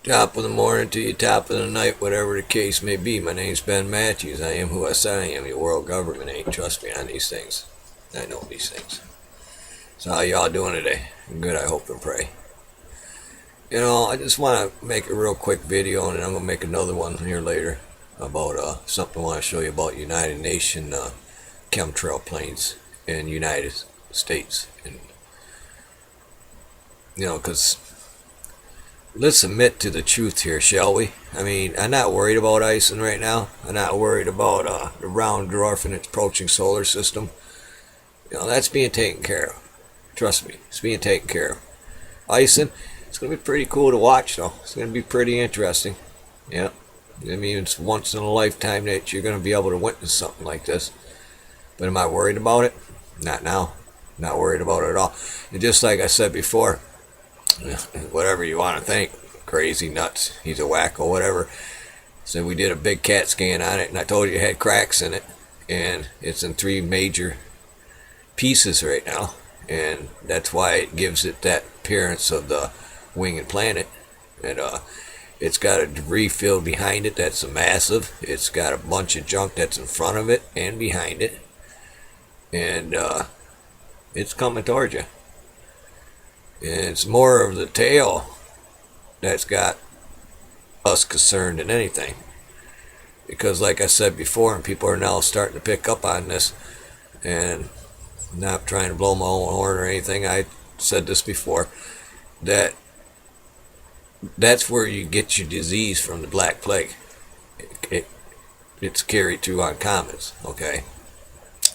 Top of the morning to you, top of the night, whatever the case may be. My name's Ben Matthews. I am who I said I am. Your world government ain't. Trust me on these things. I know these things. So how y'all doing today? Good, I hope and pray. I just want to make a real quick video, and then I'm going to make another one here later about something I want to show you about United Nation chemtrail planes in United States. And, because let's admit to the truth here, shall we? I mean, I'm not worried about icing right now. I'm not worried about the round dwarf and its approaching solar system. That's being taken care of. Trust me, it's being taken care of. Icing, it's going to be pretty cool to watch, though. It's going to be pretty interesting. Yeah. I mean, it's once in a lifetime that you're going to be able to witness something like this. But am I worried about it? Not now. Not worried about it at all. And just like I said before, whatever you want to think, crazy, nuts, he's a wacko, whatever. So we did a big CAT scan on it, and I told you it had cracks in it, and it's in 3 major pieces right now, and that's why it gives it that appearance of the winged planet. And it's got a debris field behind it that's massive. It's got a bunch of junk that's in front of it and behind it, and it's coming towards you. And it's more of the tail that's got us concerned than anything. Because like I said before, and people are now starting to pick up on this, and not trying to blow my own horn or anything, I said this before, that's where you get your disease from, the Black Plague. It's carried through on comets, okay?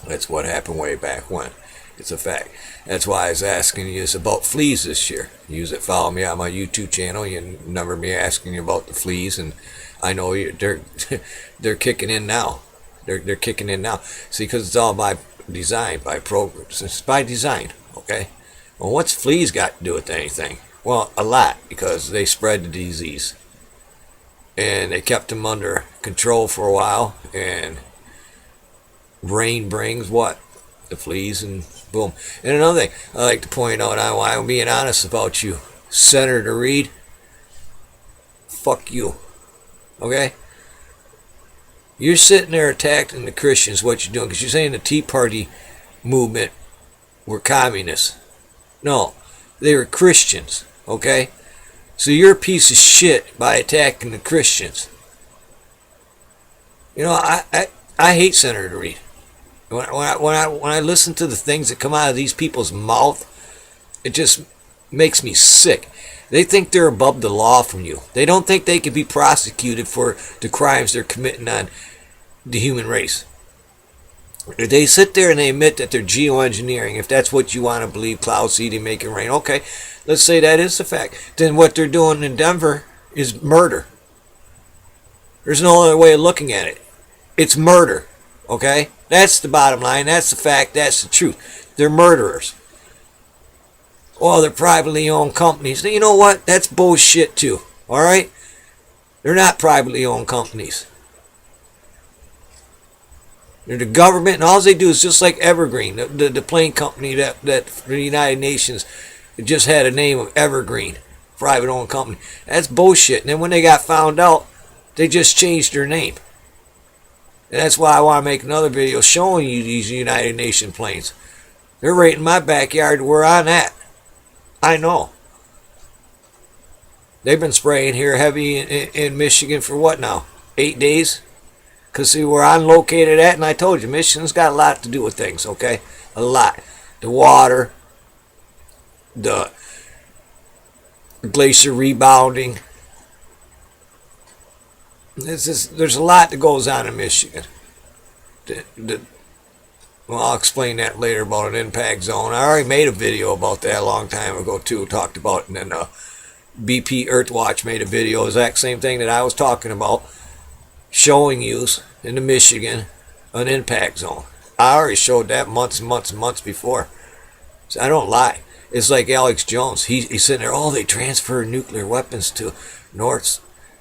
That's what happened way back when. It's a fact. That's why I was asking you about fleas this year. You that follow me on my YouTube channel, you remember me asking you about the fleas, and I know they're kicking in now. They're kicking in now. See, because it's all by design, by programs. It's by design, okay? Well, what's fleas got to do with anything? Well, a lot, because they spread the disease. And they kept them under control for a while, and rain brings what? The fleas, and boom. And another thing I like to point out, I'm being honest about you, Senator Reid, fuck you, okay? You're sitting there attacking the Christians, what you're doing, because you're saying the Tea Party movement were communists. No, they were Christians, okay? So you're a piece of shit by attacking the Christians. I hate Senator Reid. When I listen to the things that come out of these people's mouth, it just makes me sick. They think they're above the law from you. They don't think they can be prosecuted for the crimes they're committing on the human race. They sit there and they admit that they're geoengineering. If that's what you want to believe, cloud seeding, making rain. Okay, let's say that is the fact. Then what they're doing in Denver is murder. There's no other way of looking at it. It's murder. Okay? That's the bottom line. That's the fact. That's the truth. They're murderers. Well, they're privately owned companies. You know what? That's bullshit too. Alright? They're not privately owned companies. They're the government, and all they do is just like Evergreen, the plane company that for the United Nations just had a name of Evergreen, private owned company. That's bullshit. And then when they got found out, they just changed their name. And that's why I want to make another video showing you these United Nations planes. They're right in my backyard where I'm at. I know. They've been spraying here heavy in Michigan for what now? 8 days? Because see where I'm located at, and I told you, Michigan's got a lot to do with things, okay? A lot. The water, the glacier rebounding. There's a lot that goes on in Michigan. Well, I'll explain that later about an impact zone. I already made a video about that a long time ago too. Talked about it, and then BP Earthwatch made a video, exact same thing that I was talking about, showing you in the Michigan an impact zone. I already showed that months and months and months before. So I don't lie. It's like Alex Jones. He's sitting there, oh, they transfer nuclear weapons to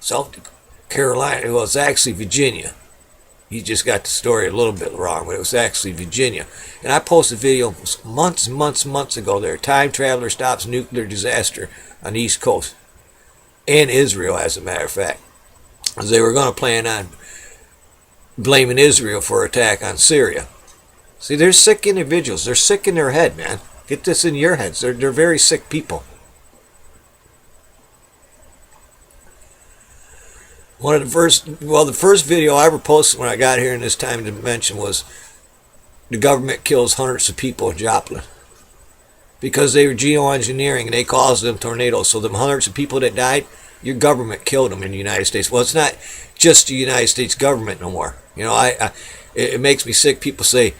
South Carolina. Well, it's actually Virginia. He just got the story a little bit wrong, but it was actually Virginia. And I posted a video months and months and months ago there. Time traveler stops nuclear disaster on the East Coast. and Israel, as a matter of fact, because they were going to plan on blaming Israel for attack on Syria. See, they're sick individuals. They're sick in their head, man. Get this in your heads. They're very sick people. The first video I ever posted when I got here in this time dimension was the government kills hundreds of people in Joplin because they were geoengineering and they caused them tornadoes. So them hundreds of people that died, your government killed them in the United States. Well, it's not just the United States government no more. You know, it makes me sick. People say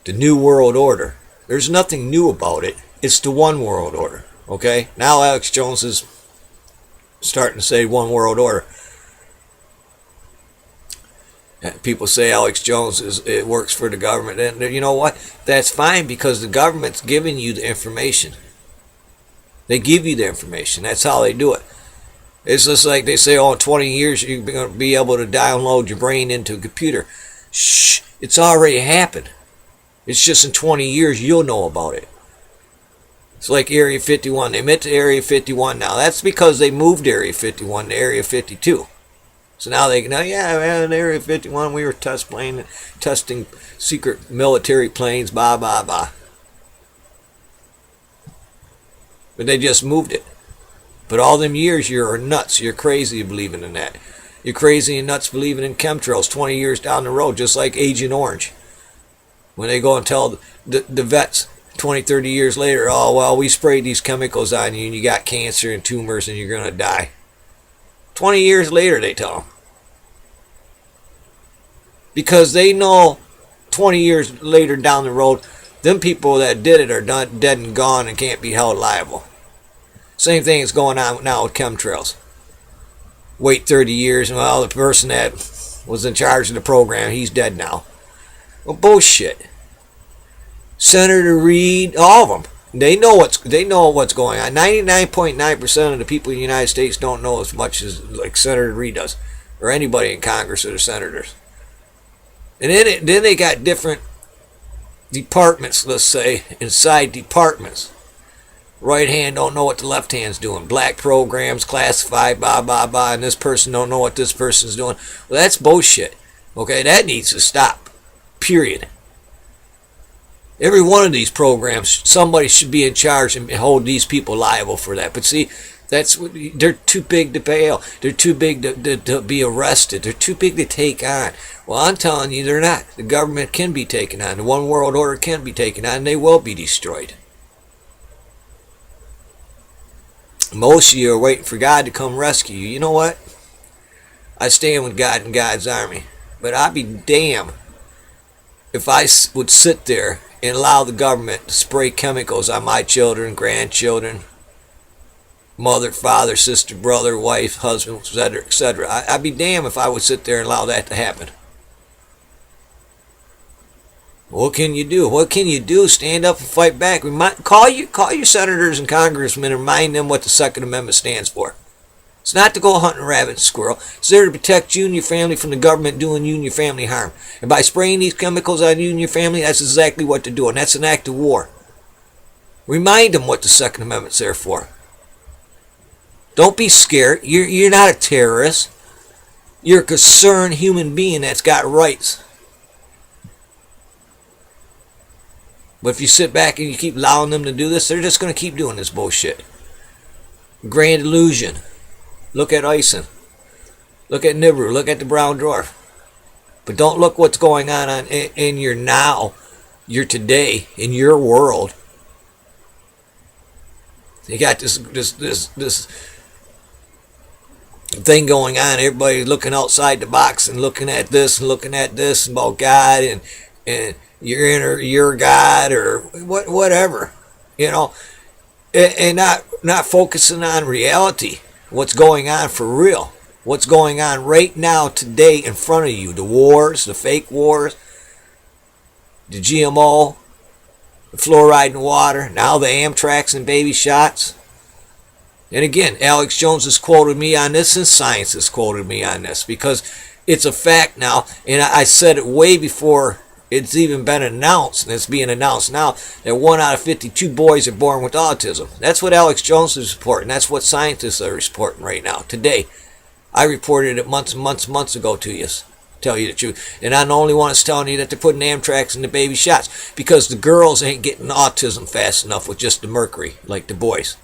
the New World Order. There's nothing new about it. It's the One World Order. Okay? Now Alex Jones is starting to say One World Order. People say Alex Jones it works for the government, and you know what? That's fine, because the government's giving you the information. They give you the information. That's how they do it. It's just like they say, oh, in 20 years you're going to be able to download your brain into a computer. Shh, it's already happened. It's just in 20 years you'll know about it. It's like Area 51. They admit to Area 51 now. That's because they moved Area 51 to Area 52. So now they can, yeah, man, in Area 51 we were testing secret military planes, blah, blah, blah. But they just moved it. But all them years you're nuts. You're crazy believing in that. You're crazy and nuts believing in chemtrails 20 years down the road, just like Agent Orange. When they go and tell the vets 20, 30 years later, oh, well, we sprayed these chemicals on you and you got cancer and tumors and you're going to die. 20 years later, they tell them. Because they know 20 years later down the road, them people that did it are dead and gone and can't be held liable. Same thing is going on now with chemtrails. Wait 30 years, and well, the person that was in charge of the program, he's dead now. Well, bullshit. Senator Reid, all of them. They know what's going on. 99.9% of the people in the United States don't know as much as like Senator Reid does, or anybody in Congress or the senators. And then they got different departments, let's say, inside departments. Right hand don't know what the left hand's doing. Black programs, classified, blah, blah, blah, and this person don't know what this person's doing. Well, that's bullshit. Okay, that needs to stop. Period. Every one of these programs, somebody should be in charge and hold these people liable for that. But see, they're too big to bail. They're too big to be arrested. They're too big to take on. Well, I'm telling you, they're not. The government can be taken on. The One World Order can be taken on, and they will be destroyed. Most of you are waiting for God to come rescue you. You know what? I stand with God and God's army. But I'd be damned if I would sit there and allow the government to spray chemicals on my children, grandchildren, mother, father, sister, brother, wife, husband, etc., etc. I'd be damned if I would sit there and allow that to happen. What can you do? What can you do? Stand up and fight back. Call your senators and congressmen and remind them what the Second Amendment stands for. It's not to go hunting rabbit and squirrel. It's there to protect you and your family from the government doing you and your family harm. And by spraying these chemicals on you and your family, that's exactly what they're doing. That's an act of war. Remind them what the Second Amendment's there for. Don't be scared. You're not a terrorist. You're a concerned human being that's got rights. But if you sit back and you keep allowing them to do this, they're just going to keep doing this bullshit. Grand illusion. Look at Ison. Look at Nibiru. Look at the brown dwarf. But don't look what's going on in your now, your today, in your world. You got this thing going on. Everybody looking outside the box and looking at this about God and your God or whatever, you know, and not focusing on reality. What's going on for real? What's going on right now, today, in front of you? The wars, the fake wars, the GMO, the fluoride in water, now the Amtrak and baby shots. And again, Alex Jones has quoted me on this, and science has quoted me on this, because it's a fact now. And I said it way before It's even been announced, and it's being announced now, that 1 out of 52 boys are born with autism. That's what Alex Jones is reporting. That's what scientists are reporting right now, today. I reported it months and months ago to you, tell you the truth. And I'm the only one that's telling you that they're putting Amtrak in the baby shots, because the girls ain't getting autism fast enough with just the mercury, like the boys.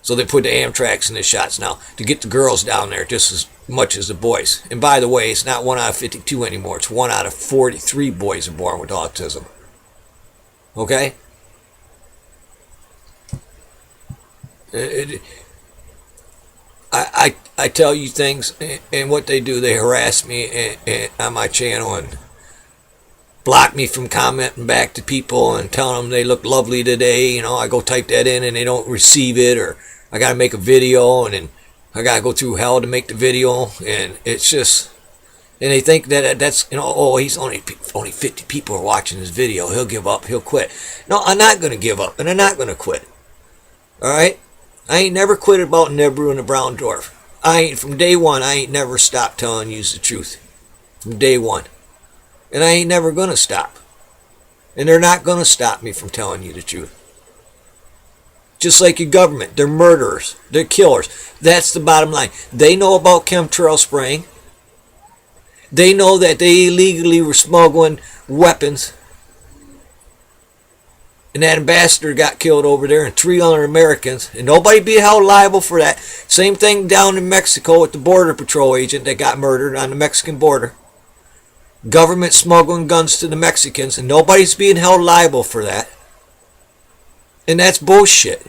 So they put the Amtrak in the shots now to get the girls down there just as much as the boys. And by the way, it's not 1 out of 52 anymore. It's 1 out of 43 boys are born with autism. Okay? I tell you things, and what they do, they harass me on my channel and block me from commenting back to people and telling them they look lovely today. You know, I go type that in and they don't receive it, or I got to make a video and then I got to go through hell to make the video. And it's just, and they think that that's, you know, oh, he's only 50 people are watching this video. He'll give up. He'll quit. No, I'm not going to give up, and I'm not going to quit. All right? I ain't never quit about Nibiru and the brown dwarf. From day one, I ain't never stopped telling you the truth. From day one. And I ain't never going to stop. And they're not going to stop me from telling you the truth. Just like your government. They're murderers. They're killers. That's the bottom line. They know about chemtrail spraying. They know that they illegally were smuggling weapons. And that ambassador got killed over there, and 300 Americans. And nobody be held liable for that. Same thing down in Mexico with the Border Patrol agent that got murdered on the Mexican border. Government smuggling guns to the Mexicans, and nobody's being held liable for that. And that's bullshit.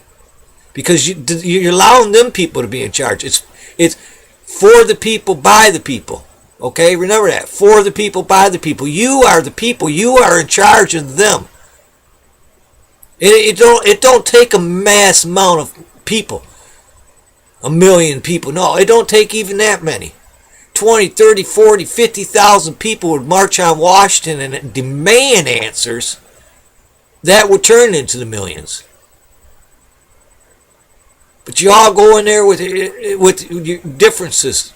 Because you're allowing them people to be in charge. It's for the people, by the people. Okay? Remember that. For the people, by the people. You are the people. You are in charge of them. It don't take a mass amount of people. 1 million people. No, it don't take even that many. 20, 30, 40, 50,000 people would march on Washington and demand answers. That would turn into the millions. But you all go in there with your differences.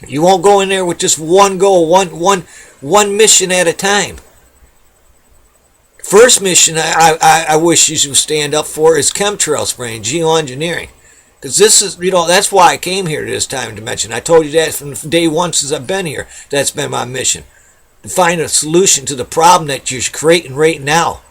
You won't go in there with just one goal, one mission at a time. First mission I wish you should stand up for is chemtrail spraying, geoengineering. Because this is, that's why I came here to this time dimension. I told you that from day one since I've been here. That's been my mission. To find a solution to the problem that you're creating right now.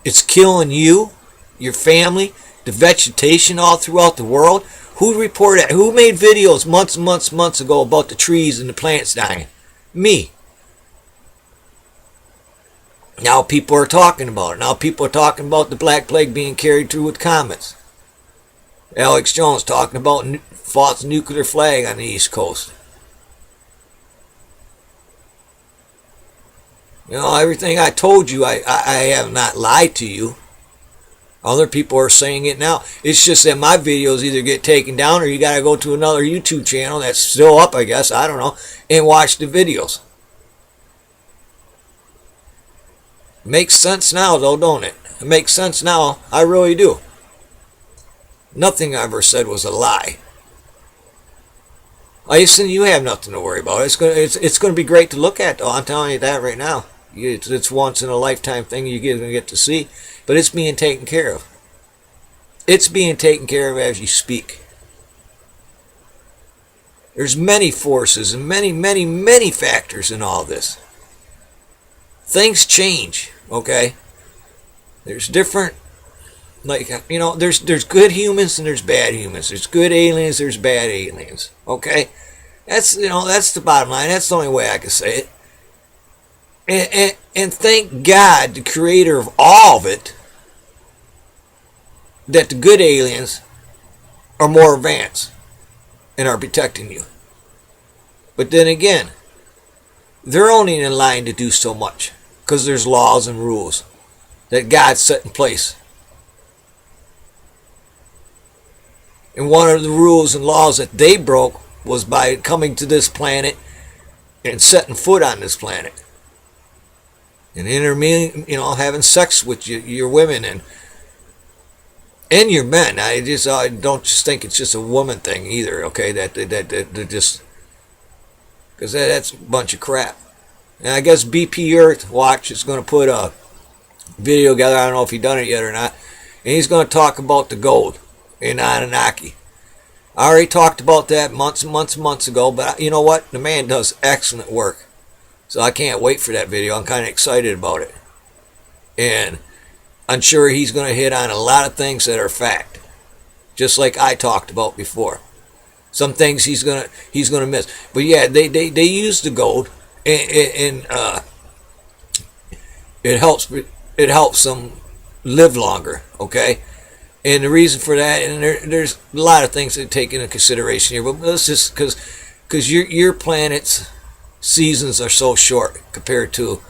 It's killing you, your family, the vegetation all throughout the world. Who reported that? Who made videos months and months ago about the trees and the plants dying? Me. Now people are talking about it. Now people are talking about the Black Plague being carried through with comets. Alex Jones talking about false nuclear flag on the East Coast. You know, everything I told you, I have not lied to you. Other people are saying it now. It's just that my videos either get taken down or you got to go to another YouTube channel that's still up, I guess, I don't know, and watch the videos. Makes sense now, though, don't it? It makes sense now. I really do. Nothing I ever said was a lie. Listen, you have nothing to worry about. It's going to be great to look at, though. I'm telling you that right now. It's once in a lifetime thing you're going to get to see. But it's being taken care of. It's being taken care of as you speak. There's many forces and many factors in all this. Things change, okay? There's different, there's good humans and there's bad humans. There's good aliens, there's bad aliens, okay? That's the bottom line. That's the only way I can say it. And thank God, the creator of all of it, that the good aliens are more advanced and are protecting you. But then again, they're only in line to do so much. Because there's laws and rules that God set in place. And one of the rules and laws that they broke was by coming to this planet and setting foot on this planet. And intermingling, having sex with your women and your men. I don't just think it's just a woman thing either, okay? That just because that's a bunch of crap. And I guess BP Earth Watch is going to put a video together. I don't know if he's done it yet or not. And he's going to talk about the gold in Anunnaki. I already talked about that months and months and months ago, but you know what? The man does excellent work. So I can't wait for that video. I'm kind of excited about it. And I'm sure he's going to hit on a lot of things that are fact, just like I talked about before. Some things he's gonna miss. But yeah, they use the gold, and it helps them live longer. Okay. And the reason for that, and there's a lot of things that take into consideration here, but let's just, because your planet's seasons are so short compared to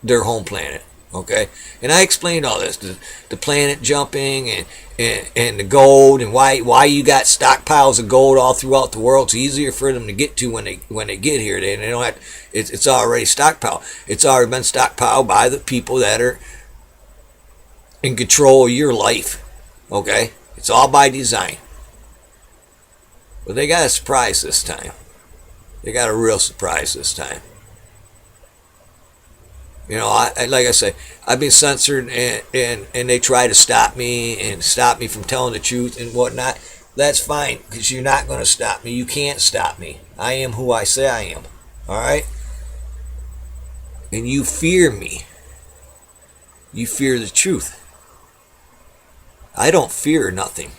their home planet, okay? And I explained all this, the planet jumping and the gold, and why you got stockpiles of gold all throughout the world. It's easier for them to get to when they get here. They don't have, it's already stockpiled. It's already been stockpiled by the people that are in control of your life. Okay? It's all by design. But they got a surprise this time. They got a real surprise this time. You know, like I say, I've been censored and they try to stop me from telling the truth and whatnot. That's fine, because you're not going to stop me. You can't stop me. I am who I say I am. Alright? And you fear me. You fear the truth. I don't fear nothing.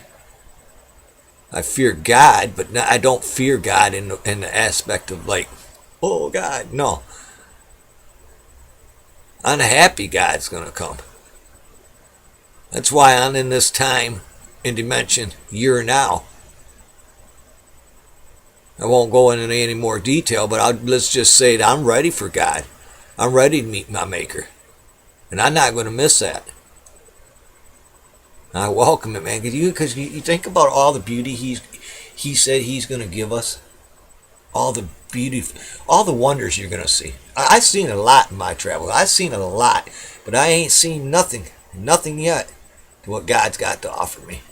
I fear God, but I don't fear God in the aspect of like, oh God, no. Unhappy God's going to come. That's why I'm in this time and dimension here now. I won't go into any more detail, but let's just say that I'm ready for God. I'm ready to meet my Maker. And I'm not going to miss that. I welcome it, man. Because you think about all the beauty he said he's going to give us. All the beauty, all the wonders you're going to see. I've seen a lot in my travel. I've seen a lot. But I ain't seen nothing yet to what God's got to offer me.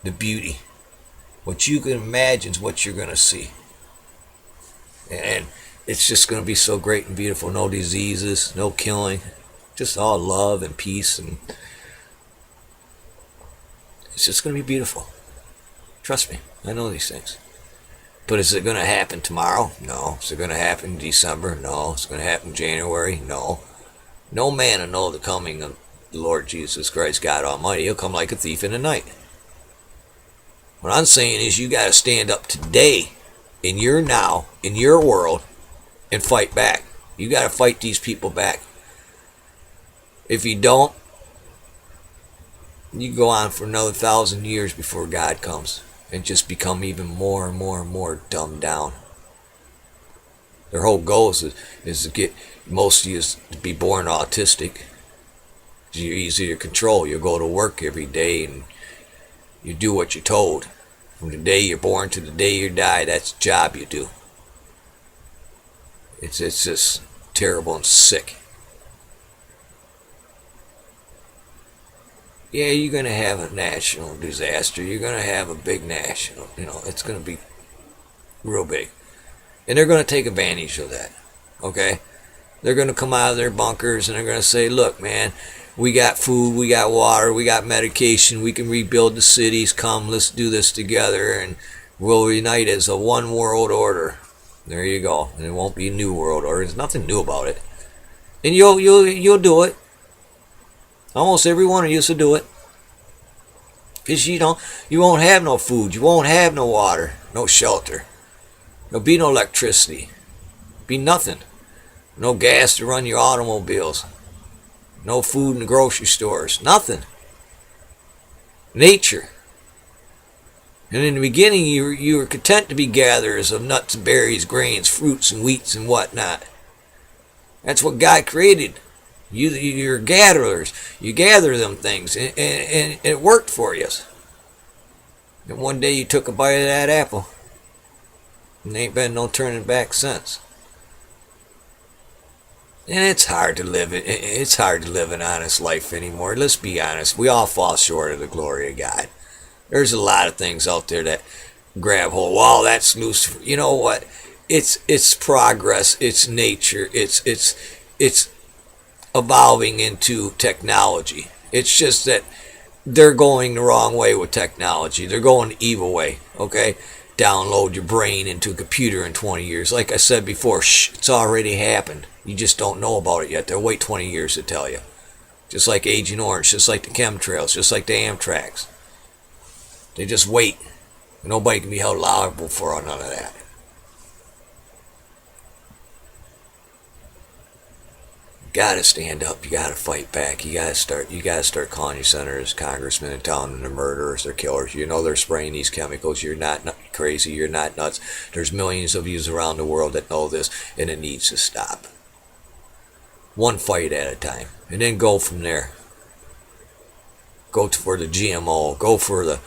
The beauty. What you can imagine is what you're going to see. And it's just going to be so great and beautiful. No diseases, no killing. Just all love and peace, and it's just going to be beautiful. Trust me, I know these things. But is it going to happen tomorrow? No. Is it going to happen in December? No. Is it going to happen in January? No. No man will know the coming of the Lord Jesus Christ, God Almighty. He'll come like a thief in the night. What I'm saying is you got to stand up today, in your now, in your world, and fight back. You got to fight these people back. If you don't, you go on for another 1,000 years before God comes and just become even more and more and more dumbed down. Their whole goal is to get most of you to be born autistic. You're easy to control. You go to work every day and you do what you're told. From the day you're born to the day you die, that's the job you do. It's just terrible and sick. Yeah, you're going to have a national disaster. You're going to have a big national, it's going to be real big. And they're going to take advantage of that, okay? They're going to come out of their bunkers and they're going to say, look, man, we got food, we got water, we got medication, we can rebuild the cities, come, let's do this together, and we'll unite as a one world order. There you go. And it won't be a new world order. There's nothing new about it. And you'll do it. Almost everyone used to do it. Because you won't have no food. You won't have no water. No shelter. There'll be no electricity. Be nothing. No gas to run your automobiles. No food in the grocery stores. Nothing. Nature. And in the beginning, you were content to be gatherers of nuts, berries, grains, fruits, and wheats, and whatnot. That's what God created. You're gatherers. You gather them things, and it worked for you. And one day you took a bite of that apple, and there ain't been no turning back since. And it's hard to live. It's hard to live an honest life anymore. Let's be honest. We all fall short of the glory of God. There's a lot of things out there that grab hold. Wow, that's loose. You know what? it's progress, it's nature, it's evolving into technology. It's just that they're going the wrong way with technology. They're going the evil way, okay? Download your brain into a computer in 20 years. Like I said before, it's already happened. You just don't know about it yet. They'll wait 20 years to tell you. Just like Agent Orange, just like the chemtrails, just like the Amtrak. They just wait. Nobody can be held liable for none of that. You gotta stand up. You gotta fight back. You gotta start calling your senators, congressmen, and telling them they're murderers, they're killers. You know they're spraying these chemicals. You're not crazy. You're not nuts. There's millions of you around the world that know this, and it needs to stop. One fight at a time, and then go from there. Go for the GMO. Go for the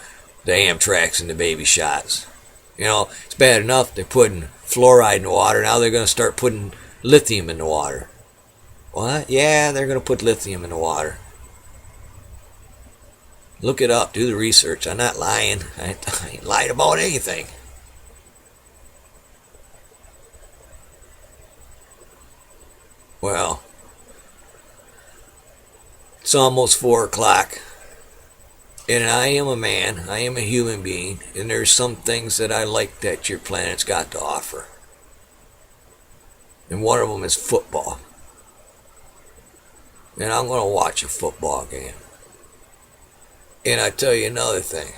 Amtrak and the baby shots. You know, it's bad enough they're putting fluoride in the water. Now they're going to start putting lithium in the water. What? Yeah, they're going to put lithium in the water. Look it up. Do the research. I'm not lying. I ain't lied about anything. Well, it's almost 4 o'clock. And I am a man. I am a human being. And there's some things that I like that your planet's got to offer. And one of them is football. And I'm going to watch a football game. And I tell you another thing.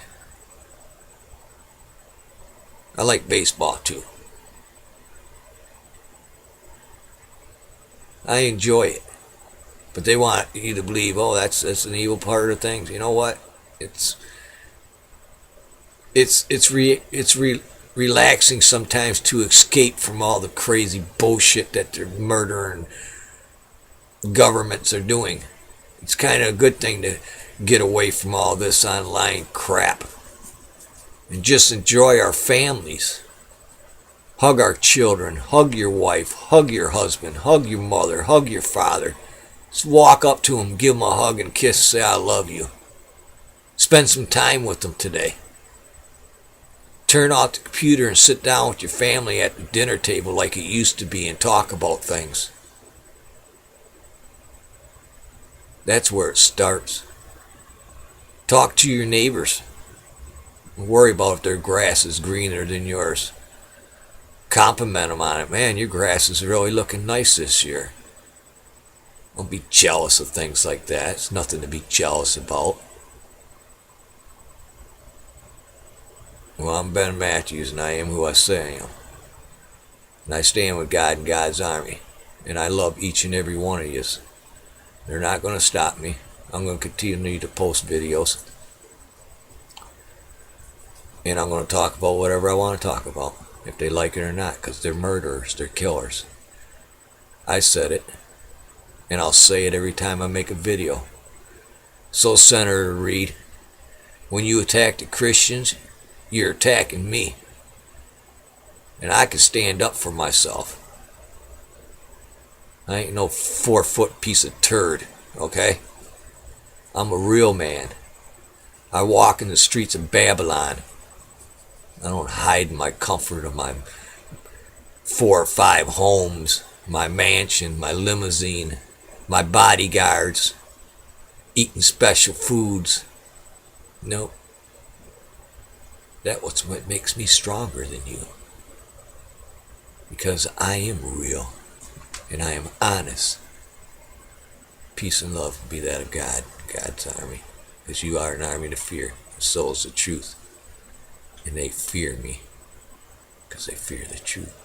I like baseball too. I enjoy it. But they want you to believe, oh, that's an evil part of things. You know what? It's relaxing sometimes to escape from all the crazy bullshit that their murdering governments are doing. It's kind of a good thing to get away from all this online crap and just enjoy our families. Hug our children, hug your wife, hug your husband, hug your mother, hug your father. Just walk up to them, give them a hug and kiss, say I love you. Spend some time with them today. Turn off the computer and sit down with your family at the dinner table like it used to be and talk about things. That's where it starts. Talk to your neighbors. Don't worry about if their grass is greener than yours. Compliment them on it. Man, your grass is really looking nice this year. Don't be jealous of things like that. It's nothing to be jealous about. Well, I'm Ben Matthews, and I am who I say I am. And I stand with God and God's army. And I love each and every one of you. They're not going to stop me. I'm going to continue to post videos. And I'm going to talk about whatever I want to talk about, if they like it or not, because they're murderers, they're killers. I said it, and I'll say it every time I make a video. So, Senator Reid, when you attack the Christians, you're attacking me. And I can stand up for myself. I ain't no 4-foot piece of turd, okay? I'm a real man. I walk in the streets of Babylon. I don't hide in my comfort of my 4 or 5 homes, my mansion, my limousine, my bodyguards, eating special foods. No. That's what makes me stronger than you. Because I am real. And I am honest. Peace and love be that of God, God's army. Because you are an army to fear. So is the truth. And they fear me. Because they fear the truth.